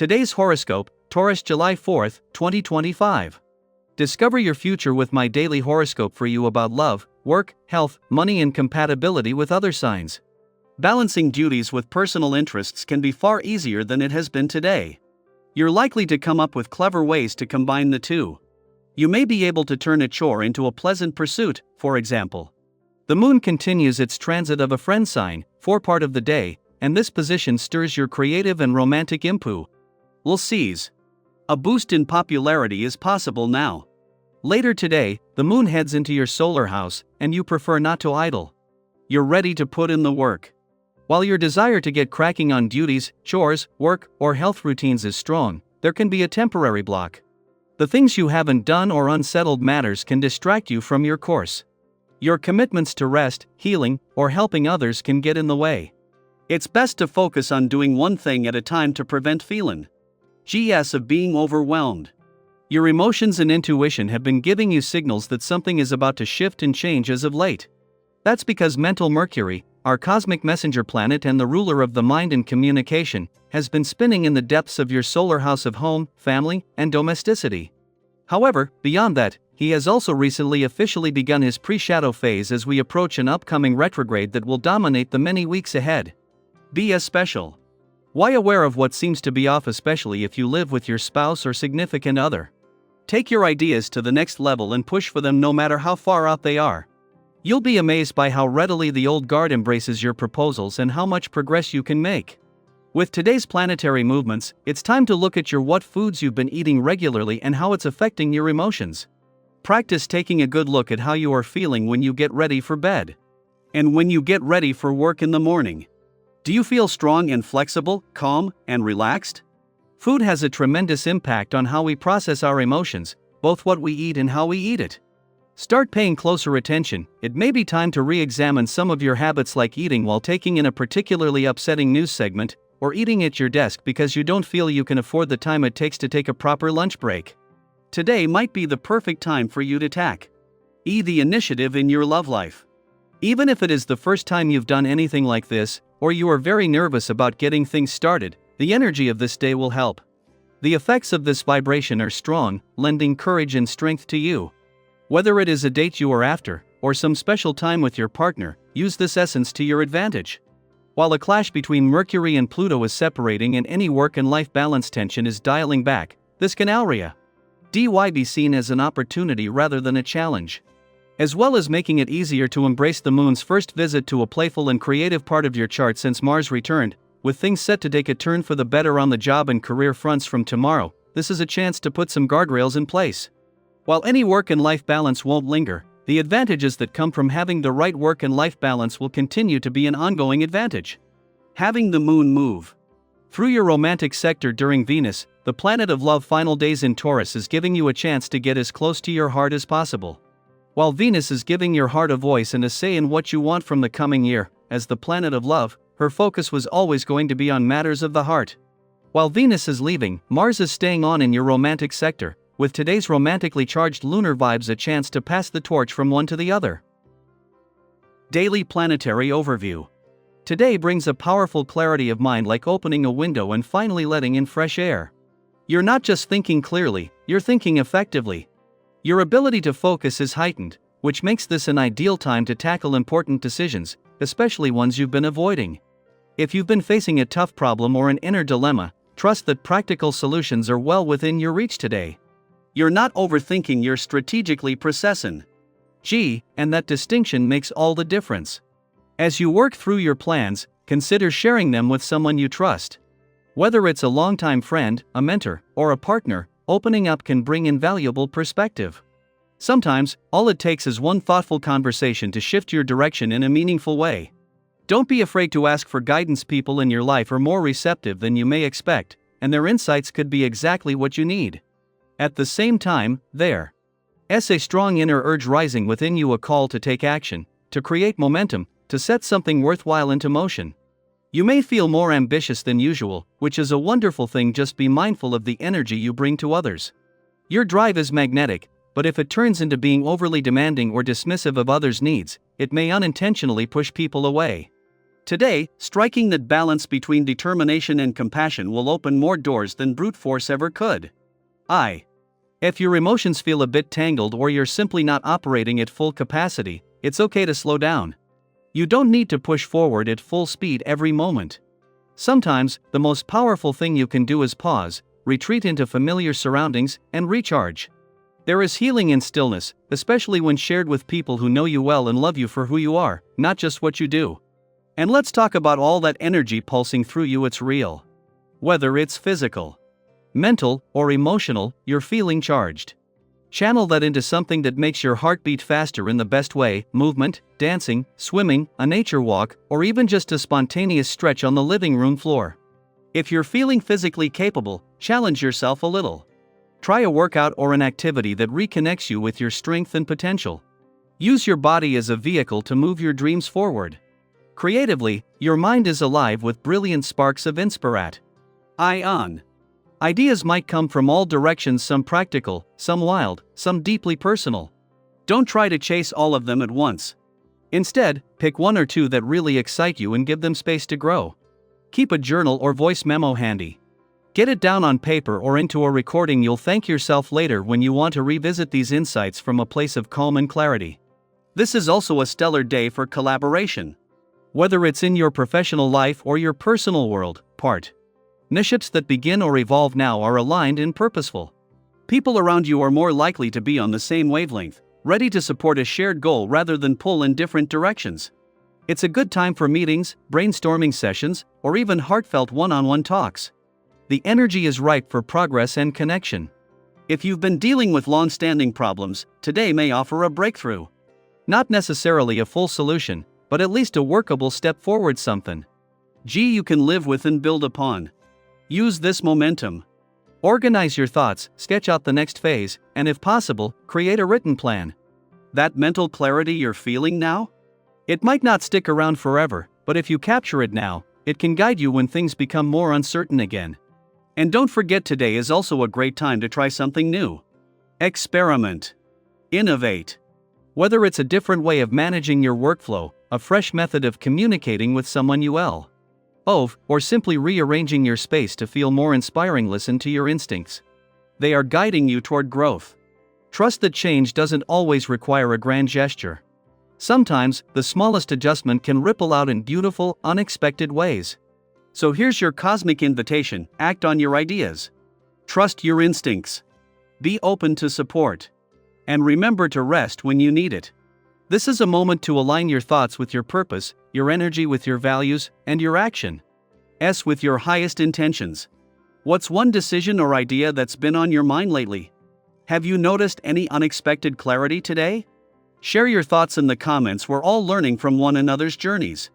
Today's horoscope, Taurus July 4th, 2025. Discover your future with my daily horoscope for you about love, work, health, money and compatibility with other signs. Balancing duties with personal interests can be far easier than it has been today. You're likely to come up with clever ways to combine the two. You may be able to turn a chore into a pleasant pursuit, for example. The moon continues its transit of a friend sign, for part of the day, and this position stirs your creative and romantic impulse. We'll seize. A boost in popularity is possible now. Later today, the moon heads into your solar house, and you prefer not to idle. You're ready to put in the work. While your desire to get cracking on duties, chores, work, or health routines is strong, there can be a temporary block. The things you haven't done or unsettled matters can distract you from your course. Your commitments to rest, healing, or helping others can get in the way. It's best to focus on doing one thing at a time to prevent feeling of being overwhelmed. Your emotions and intuition have been giving you signals that something is about to shift and change as of late. That's because mental Mercury, our cosmic messenger planet and the ruler of the mind and communication, has been spinning in the depths of your solar house of home, family, and domesticity. However, beyond that, he has also recently officially begun his pre-shadow phase as we approach an upcoming retrograde that will dominate the many weeks ahead. Be as special. Why aware of what seems to be off, especially if you live with your spouse or significant other? Take your ideas to the next level and push for them no matter how far out they are. You'll be amazed by how readily the old guard embraces your proposals and how much progress you can make. With today's planetary movements, it's time to look at what foods you've been eating regularly and how it's affecting your emotions. Practice taking a good look at how you are feeling when you get ready for bed. And when you get ready for work in the morning. Do you feel strong and flexible, calm, and relaxed? Food has a tremendous impact on how we process our emotions, both what we eat and how we eat it. Start paying closer attention. It may be time to re-examine some of your habits, like eating while taking in a particularly upsetting news segment, or eating at your desk because you don't feel you can afford the time it takes to take a proper lunch break. Today might be the perfect time for you to take the initiative in your love life. Even if it is the first time you've done anything like this, or you are very nervous about getting things started, the energy of this day will help. The effects of this vibration are strong, lending courage and strength to you. Whether it is a date you are after, or some special time with your partner, use this essence to your advantage. While a clash between Mercury and Pluto is separating and any work and life balance tension is dialing back, this can be seen as an opportunity rather than a challenge. As well as making it easier to embrace the moon's first visit to a playful and creative part of your chart since Mars returned, with things set to take a turn for the better on the job and career fronts from tomorrow, this is a chance to put some guardrails in place. While any work and life balance won't linger, the advantages that come from having the right work and life balance will continue to be an ongoing advantage. Having the moon move through your romantic sector during Venus, the planet of love, final days in Taurus, is giving you a chance to get as close to your heart as possible. While Venus is giving your heart a voice and a say in what you want from the coming year, as the planet of love, her focus was always going to be on matters of the heart. While Venus is leaving, Mars is staying on in your romantic sector, with today's romantically charged lunar vibes a chance to pass the torch from one to the other. Daily planetary overview. Today brings a powerful clarity of mind, like opening a window and finally letting in fresh air. You're not just thinking clearly, you're thinking effectively. Your ability to focus is heightened, which makes this an ideal time to tackle important decisions, especially ones you've been avoiding. If you've been facing a tough problem or an inner dilemma, trust that practical solutions are well within your reach today. You're not overthinking, you're strategically processing. And that distinction makes all the difference. As you work through your plans, consider sharing them with someone you trust. Whether it's a longtime friend, a mentor, or a partner, opening up can bring invaluable perspective. Sometimes, all it takes is one thoughtful conversation to shift your direction in a meaningful way. Don't be afraid to ask for guidance. People in your life are more receptive than you may expect, and their insights could be exactly what you need. At the same time, there's a strong inner urge rising within you, a call to take action, to create momentum, to set something worthwhile into motion. You may feel more ambitious than usual, which is a wonderful thing. Just be mindful of the energy you bring to others. Your drive is magnetic, but if it turns into being overly demanding or dismissive of others' needs, it may unintentionally push people away. Today, striking that balance between determination and compassion will open more doors than brute force ever could. If your emotions feel a bit tangled or you're simply not operating at full capacity, it's okay to slow down. You don't need to push forward at full speed every moment. Sometimes, the most powerful thing you can do is pause, retreat into familiar surroundings, and recharge. There is healing in stillness, especially when shared with people who know you well and love you for who you are, not just what you do. And let's talk about all that energy pulsing through you. It's real. Whether it's physical, mental, or emotional, you're feeling charged. Channel that into something that makes your heart beat faster in the best way: movement, dancing, swimming, a nature walk, or even just a spontaneous stretch on the living room floor. If you're feeling physically capable, challenge yourself a little. Try a workout or an activity that reconnects you with your strength and potential. Use your body as a vehicle to move your dreams forward. Creatively, your mind is alive with brilliant sparks of inspiration. Ideas might come from all directions, some practical, some wild, some deeply personal. Don't try to chase all of them at once. Instead, pick one or two that really excite you and give them space to grow. Keep a journal or voice memo handy. Get it down on paper or into a recording. You'll thank yourself later when you want to revisit these insights from a place of calm and clarity. This is also a stellar day for collaboration. Whether it's in your professional life or your personal world, partnerships that begin or evolve now are aligned and purposeful. People around you are more likely to be on the same wavelength, ready to support a shared goal rather than pull in different directions. It's a good time for meetings, brainstorming sessions, or even heartfelt one-on-one talks. The energy is ripe for progress and connection. If you've been dealing with long-standing problems, today may offer a breakthrough. Not necessarily a full solution, but at least a workable step forward, something you can live with and build upon. Use this momentum. Organize your thoughts, sketch out the next phase, and if possible, create a written plan. That mental clarity you're feeling now? It might not stick around forever, but if you capture it now, it can guide you when things become more uncertain again. And don't forget, today is also a great time to try something new. Experiment. Innovate. Whether it's a different way of managing your workflow, a fresh method of communicating with someone you love, or simply rearranging your space to feel more inspiring, listen to your instincts. They are guiding you toward growth. Trust that change doesn't always require a grand gesture. Sometimes, the smallest adjustment can ripple out in beautiful, unexpected ways. So here's your cosmic invitation: act on your ideas. Trust your instincts. Be open to support. And remember to rest when you need it. This is a moment to align your thoughts with your purpose, your energy with your values, and your actions with your highest intentions. What's one decision or idea that's been on your mind lately? Have you noticed any unexpected clarity today? Share your thoughts in the comments. We're all learning from one another's journeys.